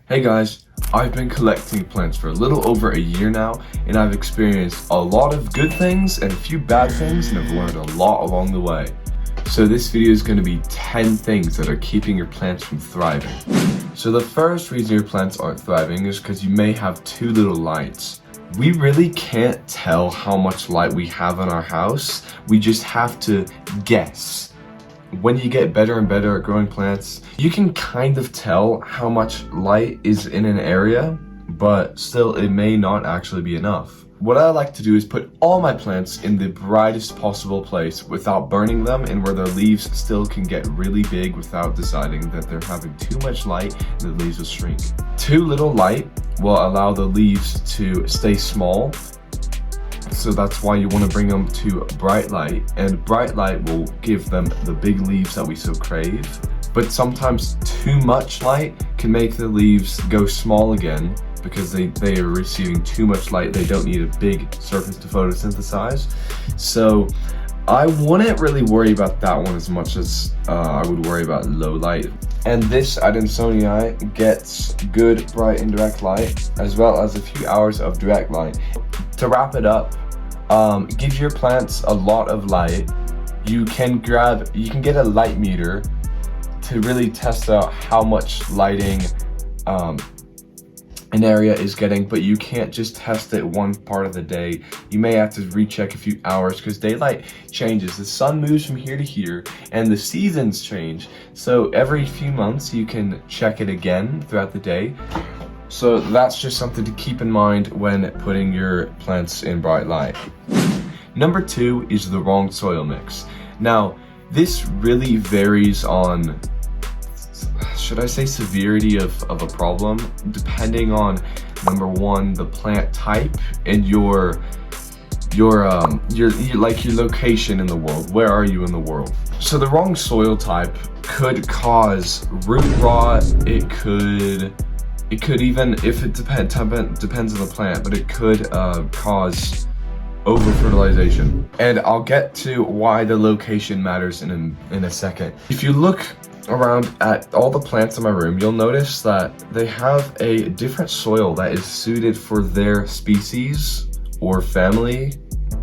Hey guys, I've been collecting plants for a little over a year now, and I've experienced a lot of good things and a few bad things, and I've learned a lot along the way. So this video is going to be 10 things that are keeping your plants from thriving. So the first reason your plants aren't thriving is because you may have too little light. We really can't tell how much light we have in our house, we just have to guess. When you get better and better at growing plants, you can kind of tell how much light is in an area, but still it may not actually be enough. What I like to do is put all my plants in the brightest possible place without burning them, and where their leaves still can get really big without deciding that they're having too much light and the leaves will shrink. Too little light will allow the leaves to stay small. So that's why you want to bring them to bright light, and bright light will give them the big leaves that we so crave. But sometimes too much light can make the leaves go small again because they are receiving too much light. They don't need a big surface to photosynthesize. So I wouldn't really worry about that one as much as I would worry about low light. And this Adansonii gets good bright indirect light as well as a few hours of direct light. To wrap it up, give your plants a lot of light. You can get a light meter to really test out how much lighting an area is getting, but you can't just test it one part of the day. You may have to recheck a few hours because daylight changes. The sun moves from here to here and the seasons change. So every few months you can check it again throughout the day. So that's just something to keep in mind when putting your plants in bright light. Number 2 is the wrong soil mix. Now, this really varies on, should I say, severity of a problem, depending on, number 1, the plant type and your location in the world. Where are you in the world? So the wrong soil type could cause root rot. It could even, if it depends on the plant, but it could cause over-fertilization. And I'll get to why the location matters in a second. If you look around at all the plants in my room, you'll notice that they have a different soil that is suited for their species or family.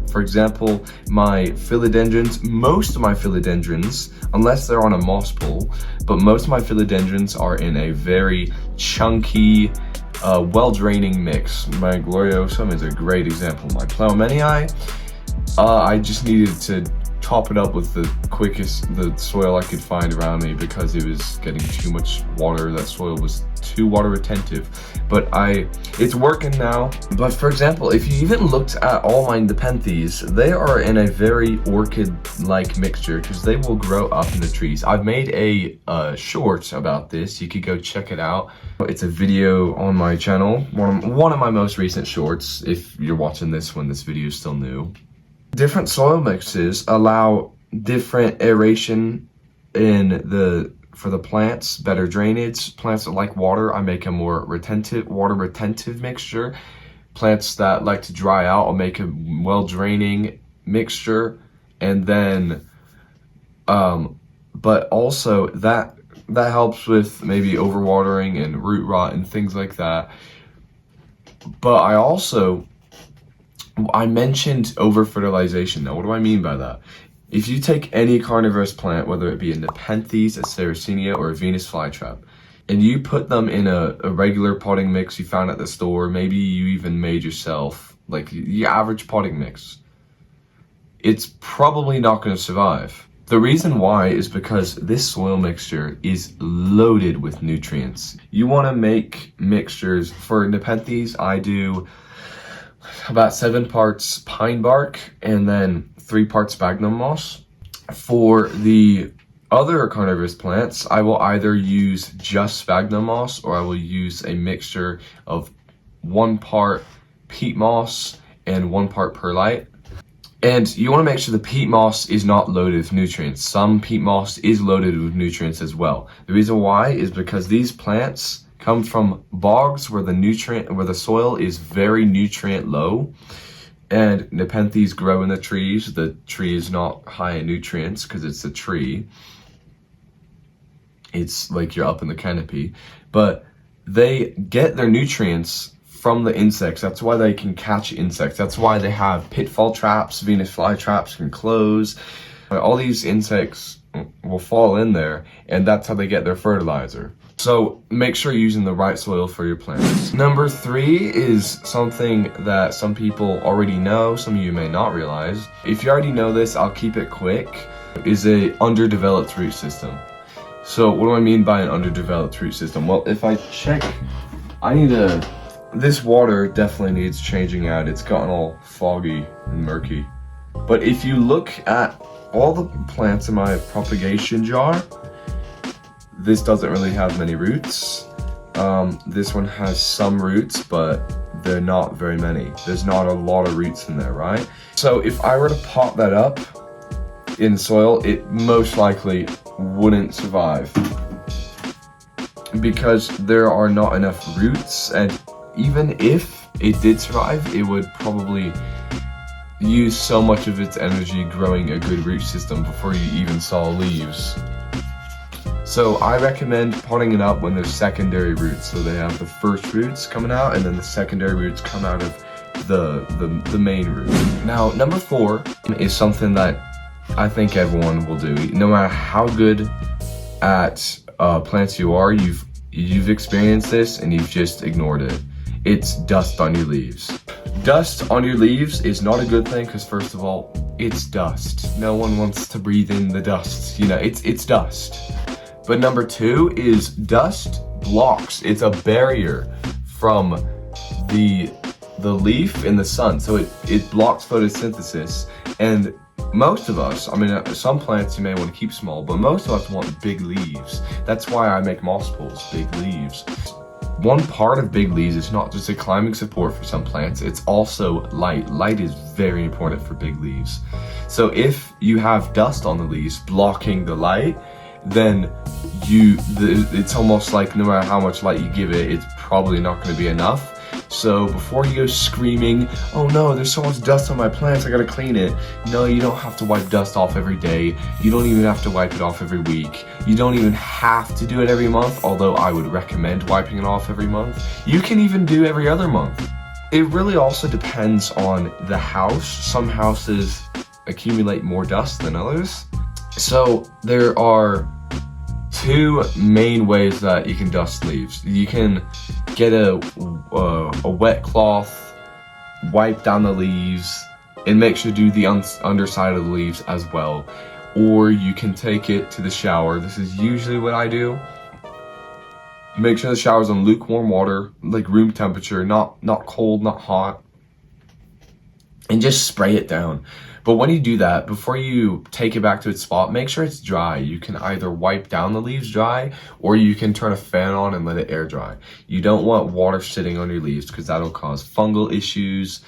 For example, my philodendrons, most of my philodendrons, unless they're on a moss pool, but most of my philodendrons are in a very chunky, well-draining mix. My gloriosum is a great example. My pleumenii, I just needed to top it up with the soil I could find around me because it was getting too much water. That soil was too water retentive, but it's working now. But for example, if you even looked at all my Nepenthes, they are in a very orchid-like mixture because they will grow up in the trees. I've made a short about this. You could go check it out. It's a video on my channel, one of my most recent shorts, if you're watching this when this video is still new. Different soil mixes allow different aeration for the plants, better drainage. Plants that like water, I make a more water retentive mixture. Plants that like to dry out, I'll make a well-draining mixture. And then, but also that helps with maybe overwatering and root rot and things like that. But I mentioned over-fertilization. Now, what do I mean by that? If you take any carnivorous plant, whether it be a Nepenthes, a Sarracenia, or a Venus flytrap, and you put them in a regular potting mix you found at the store, maybe you even made yourself, like the average potting mix, it's probably not going to survive. The reason why is because this soil mixture is loaded with nutrients. You want to make mixtures. For Nepenthes, I do about 7 parts pine bark and then 3 parts sphagnum moss. For the other carnivorous plants, I will either use just sphagnum moss or I will use a mixture of 1 part peat moss and 1 part perlite. And you want to make sure the peat moss is not loaded with nutrients. Some peat moss is loaded with nutrients as well. The reason why is because these plants come from bogs where the soil is very nutrient low, and Nepenthes grow in the trees. The tree is not high in nutrients because it's a tree. It's like you're up in the canopy, but they get their nutrients from the insects. That's why they can catch insects. That's why they have pitfall traps, Venus flytraps can close. All these insects will fall in there, and that's how they get their fertilizer. So make sure you're using the right soil for your plants. Number 3 is something that some people already know, some of you may not realize. If you already know this, I'll keep it quick, is a underdeveloped root system. So what do I mean by an underdeveloped root system? Well, if I check, this water definitely needs changing out. It's gotten all foggy and murky. But if you look at all the plants in my propagation jar, this doesn't really have many roots. This one has some roots, but they're not very many. There's not a lot of roots in there, right? So if I were to pot that up in soil, it most likely wouldn't survive because there are not enough roots, and even if it did survive, it would probably use so much of its energy growing a good root system before you even saw leaves. So I recommend potting it up when there's secondary roots. So they have the first roots coming out, and then the secondary roots come out of the main root. Now, number 4 is something that I think everyone will do. No matter how good at plants you are, you've experienced this and you've just ignored it. It's dust on your leaves. Dust on your leaves is not a good thing because, first of all, it's dust. No one wants to breathe in the dust. You know, it's dust. But number 2 is dust blocks. It's a barrier from the leaf in the sun. So it blocks photosynthesis. And most of us, I mean, some plants you may want to keep small, but most of us want big leaves. That's why I make moss pools, big leaves. One part of big leaves is not just a climbing support for some plants, it's also light. Light is very important for big leaves. So if you have dust on the leaves blocking the light, then it's almost like no matter how much light you give it, it's probably not going to be enough. So before you go screaming, oh no, there's so much dust on my plants, I gotta clean it. No, you don't have to wipe dust off every day. You don't even have to wipe it off every week. You don't even have to do it every month, although I would recommend wiping it off every month. You can even do every other month. It really also depends on the house. Some houses accumulate more dust than others. So there are 2 main ways that you can dust leaves. You can get a wet cloth, wipe down the leaves, and make sure to do the underside of the leaves as well. Or you can take it to the shower. This is usually what I do. Make sure the shower's on lukewarm water, like room temperature, not cold, not hot, and just spray it down. But when you do that, before you take it back to its spot, make sure it's dry. You can either wipe down the leaves dry, or you can turn a fan on and let it air dry. You don't want water sitting on your leaves because that'll cause fungal issues,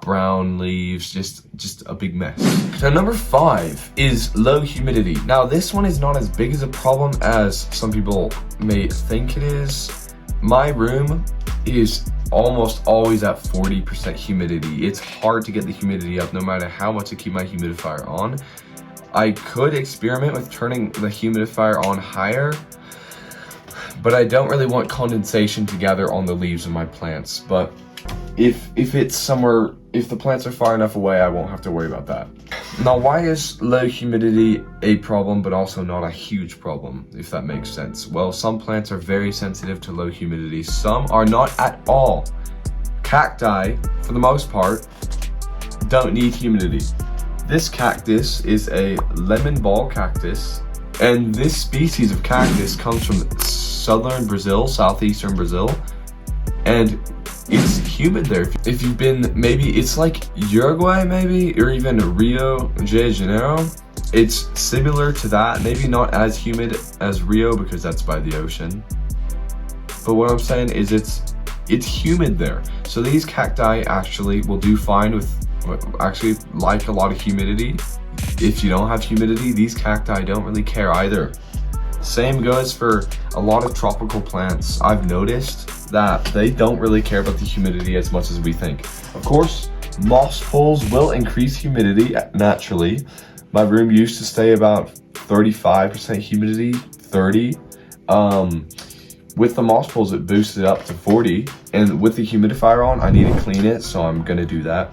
brown leaves, just a big mess. Now, number 5 is low humidity. Now, this one is not as big as a problem as some people may think it is. My room is almost always at 40% humidity. It's hard to get the humidity up no matter how much I keep my humidifier on. I could experiment with turning the humidifier on higher, but I don't really want condensation to gather on the leaves of my plants. But if it's somewhere, if the plants are far enough away, I won't have to worry about that. Now, why is low humidity a problem but also not a huge problem, if that makes sense? Well, some plants are very sensitive to low humidity. Some are not at all. Cacti, for the most part, don't need humidity. This cactus is a lemon ball cactus, and this species of cactus comes from southern Brazil, southeastern Brazil, and it's humid there. If you've been, maybe it's like Uruguay maybe, or even Rio de Janeiro. It's similar to that, maybe not as humid as Rio because that's by the ocean. But what I'm saying is it's humid there. So these cacti actually will do fine with, actually like a lot of humidity. If you don't have humidity, these cacti don't really care either. Same goes for a lot of tropical plants. I've noticed that they don't really care about the humidity as much as we think. Of course, moss pools will increase humidity naturally. My room used to stay about 35% humidity, 30. With the moss poles, it boosts it up to 40, and with the humidifier on, I need to clean it, so I'm gonna do that.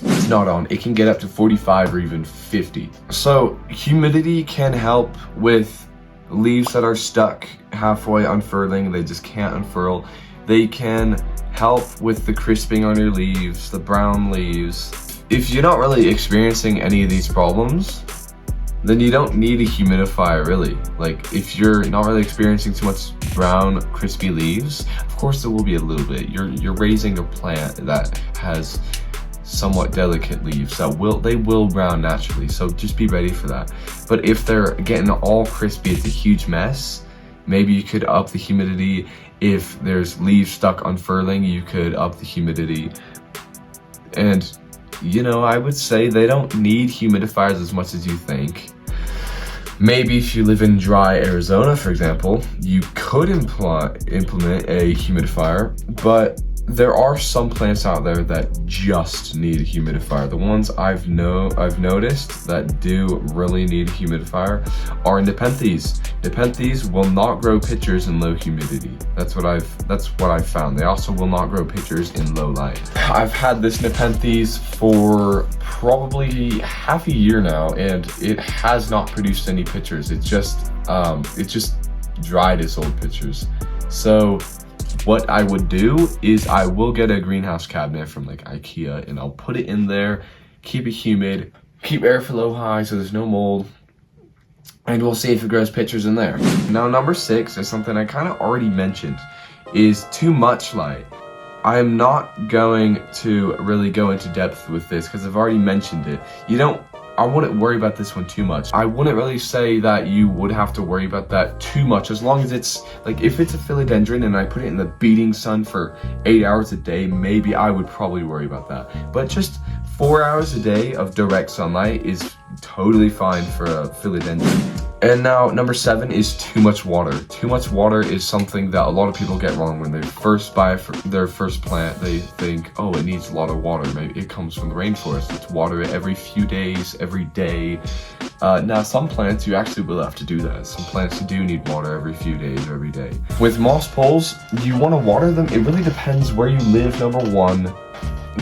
It's not on. It can get up to 45 or even 50. So humidity can help with leaves that are stuck halfway unfurling. They just can't unfurl. They can help with the crisping on your leaves, the brown leaves. If you're not really experiencing any of these problems, then you don't need a humidifier really. Like if you're not really experiencing too much brown, crispy leaves, of course there will be a little bit. You're raising a plant that has somewhat delicate leaves that will brown naturally, so just be ready for that. But if they're getting all crispy, it's a huge mess. Maybe you could up the humidity. If there's leaves stuck unfurling, you could up the humidity. And you know, I would say they don't need humidifiers as much as you think. Maybe if you live in dry Arizona, for example, you could implement a humidifier, but there are some plants out there that just need a humidifier. The ones I've noticed that do really need a humidifier are Nepenthes. Nepenthes will not grow pitchers in low humidity. That's what I've found. They also will not grow pitchers in low light. I've had this Nepenthes for probably half a year now, and it has not produced any pitchers. It just dried its old pitchers. So what I would do is I will get a greenhouse cabinet from like IKEA, and I'll put it in there, keep it humid, keep airflow high so there's no mold, and we'll see if it grows pitchers in there. Now number 6 is something I kind of already mentioned, is too much light. I am not going to really go into depth with this because I've already mentioned it. I wouldn't worry about this one too much. I wouldn't really say that you would have to worry about that too much, as long as it's, like, if it's a philodendron and I put it in the beating sun for 8 hours a day, maybe I would probably worry about that. But just 4 hours a day of direct sunlight is totally fine for a philodendron. And now number 7 is too much water. Too much water is something that a lot of people get wrong when they first buy their first plant. They think, oh, it needs a lot of water. Maybe it comes from the rainforest. It's water it every few days, every day. Now some plants you actually will have to do that. Some plants do need water every few days or every day. With moss poles, you want to water them. It really depends where you live, number 1.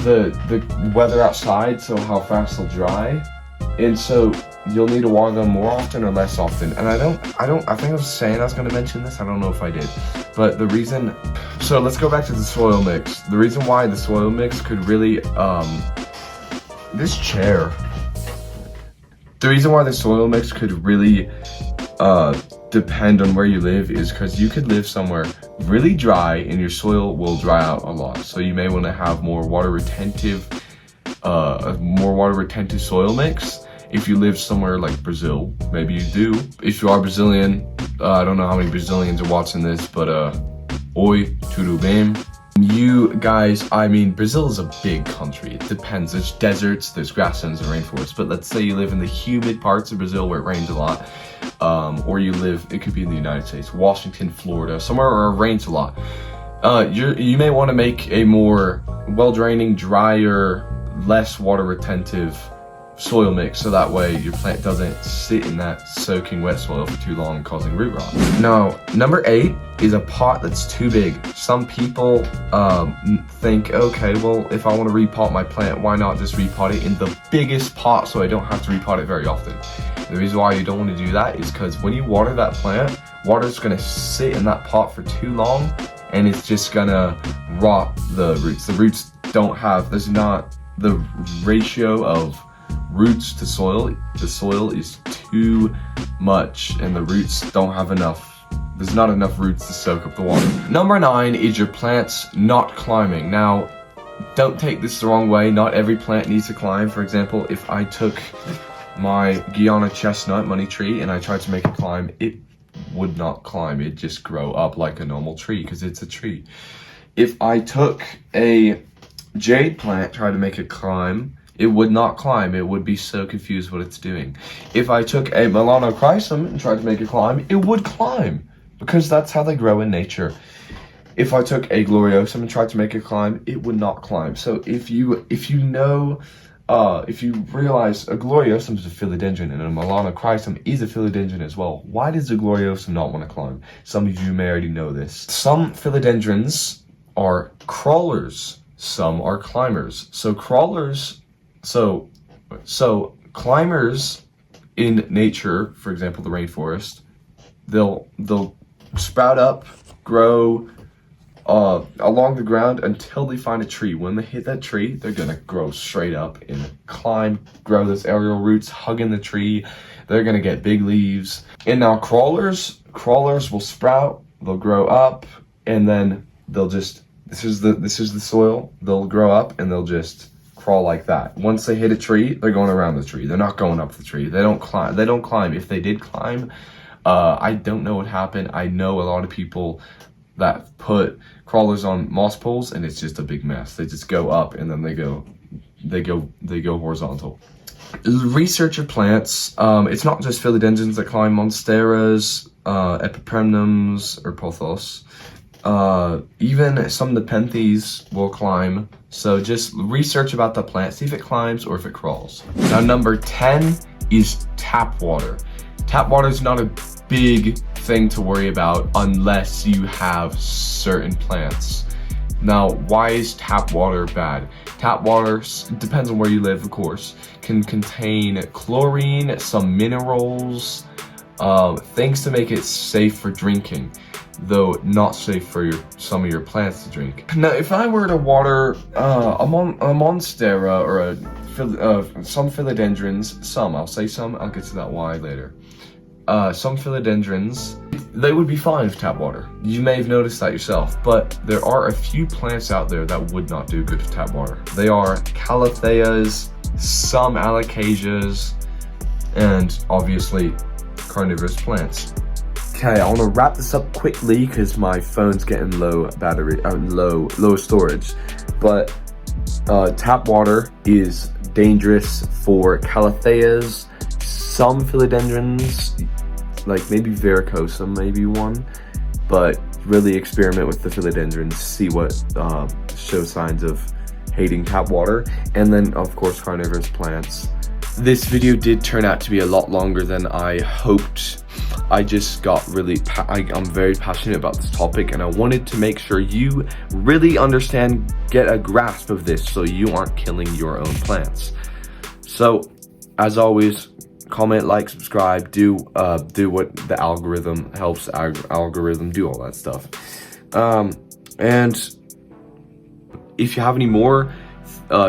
The weather outside, so how fast they'll dry. And so you'll need to water them more often or less often. And I think I was saying I was going to mention this. I don't know if I did. But the reason, so let's go back to the soil mix. The reason why the soil mix could really, this chair. The reason why the soil mix could really depend on where you live is because you could live somewhere really dry and your soil will dry out a lot. So you may want to have more water retentive soil mix. If you live somewhere like Brazil, maybe you do. If you are Brazilian, I don't know how many Brazilians are watching this, but oi, tudo bem. You guys, I mean, Brazil is a big country. It depends. There's deserts, there's grasslands and rainforests. But let's say you live in the humid parts of Brazil where it rains a lot. Or you live, it could be in the United States, Washington, Florida, somewhere where it rains a lot. You may want to make a more well-draining, drier, less water retentive soil mix, so that way your plant doesn't sit in that soaking wet soil for too long, causing root rot. Now, number 8 is a pot that's too big. Some people think, okay, well, if I want to repot my plant, why not just repot it in the biggest pot so I don't have to repot it very often? The reason why you don't want to do that is because when you water that plant, water's going to sit in that pot for too long, and it's just going to rot the roots. The roots don't have, there's not the ratio of roots to soil. The soil is too much and the roots don't have enough. There's not enough roots to soak up the water. Number 9 is your plants not climbing. Now, don't take this the wrong way. Not every plant needs to climb. For example, if I took my Guyana chestnut money tree and I tried to make it climb, it would not climb. It'd just grow up like a normal tree because it's a tree. If I took a jade plant, tried to make it climb, it would not climb. It would be so confused what it's doing. If I took a melanochrysum and tried to make it climb, it would climb because that's how they grow in nature. If I took a gloriosum and tried to make it climb, it would not climb. So if you know if you realize a gloriosum is a philodendron and a melanochrysum is a philodendron as well, why does the gloriosum not want to climb? Some of you may already know this. Some philodendrons are crawlers, some are climbers. So climbers in nature, for example, the rainforest, they'll sprout up, grow along the ground until they find a tree. When they hit that tree, they're gonna grow straight up and climb, grow those aerial roots, hugging the tree. They're gonna get big leaves. And now crawlers will sprout, they'll grow up, and then they'll just, this is the soil, they'll grow up and they'll just crawl like that. Once they hit a tree, they're going around the tree. They're not going up the tree. They don't climb. If they did climb, I don't know what happened. I know a lot of people that put crawlers on moss poles and it's just a big mess. They just go up and then they go horizontal. Research of plants. It's not just philodendrons that climb, monsteras, epipremnums, or pothos. Even some nepenthes will climb. So just research about the plant, see if it climbs or if it crawls. Now number 10 is tap water. Tap water is not a big thing to worry about unless you have certain plants. Now, why is tap water bad? Tap water, depends on where you live, of course, can contain chlorine, some minerals, things to make it safe for drinking, though not safe for some of your plants to drink. Now, if I were to water a monstera or some philodendrons, I'll get to that why later. Some philodendrons, they would be fine with tap water. You may have noticed that yourself, but there are a few plants out there that would not do good with tap water. They are calatheas, some alocasias, and obviously carnivorous plants. Okay, I want to wrap this up quickly because my phone's getting low battery, low storage. But tap water is dangerous for calatheas, some philodendrons, like maybe varicosum, maybe one, but really experiment with the philodendrons, see what show signs of hating tap water, and then of course carnivorous plants. This video did turn out to be a lot longer than I hoped. I just got I'm very passionate about this topic and I wanted to make sure you really understand, get a grasp of this so you aren't killing your own plants. So, as always, comment, like, subscribe, do what the algorithm helps algorithm do, all that stuff. And if you have any more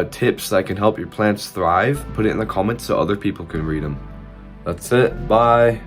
tips that can help your plants thrive, put it in the comments so other people can read them. That's it. Bye.